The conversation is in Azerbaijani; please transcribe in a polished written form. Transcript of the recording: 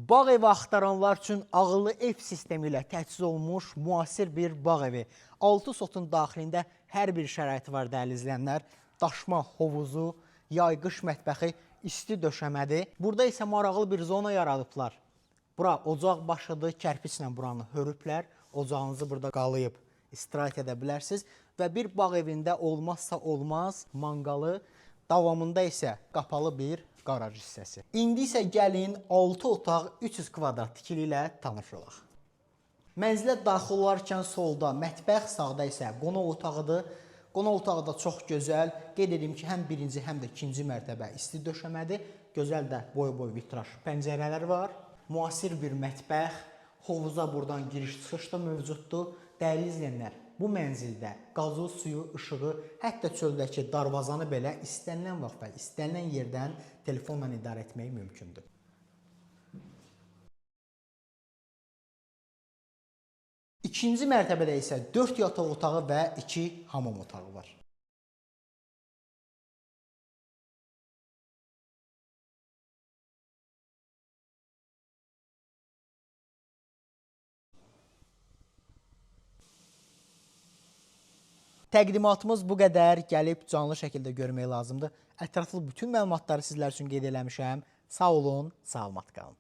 Bağ evi axtaranlar üçün ağıllı ev sistemi ilə təchiz olunmuş müasir bir bağ evi. 6 sotun daxilində hər bir şəraiti var dəyərli izləyənlər. Daşma hovuzu, yay-qış mətbəxi, isti döşəmədir. Burada isə maraqlı bir zona yaradıblar. Bura ocaq başıdır, kərpiçlə buranı hörüblər. Ocağınızı burada qalayıb istirahət edə bilərsiniz. Və bir bağ evində olmazsa olmaz manqalı, davamında isə qapalı bir qaraj hissəsi. İndi isə gəlin 6 otaq 300 kvadrat tikili ilə tanış olaq. Mənzilə daxil olarkən solda mətbəx, sağda isə qonaq otağıdır. Qonaq otağı da çox gözəl. Qeyd edim ki, həm birinci, həm də ikinci mərtəbə isti döşəmədir. Gözəl də boy-boy vitraj pəncərələr var. Müasir bir mətbəx, hovuza buradan giriş-çıxış da mövcuddur. Dəyərli izləyənlər, bu mənzildə qazı, suyu, işığı, hətta çöldəki darvazanı belə istənilən vaxt və istənilən yerdən telefonla idarə etmək mümkündür. İkinci mərtəbədə isə 4 yataq otağı və 2 hamam otağı var. Təqdimatımız bu qədər. Gəlib canlı şəkildə görmək lazımdır. Ətraflı bütün məlumatları sizlər üçün qeyd eləmişəm. Sağ olun, salamat qalın.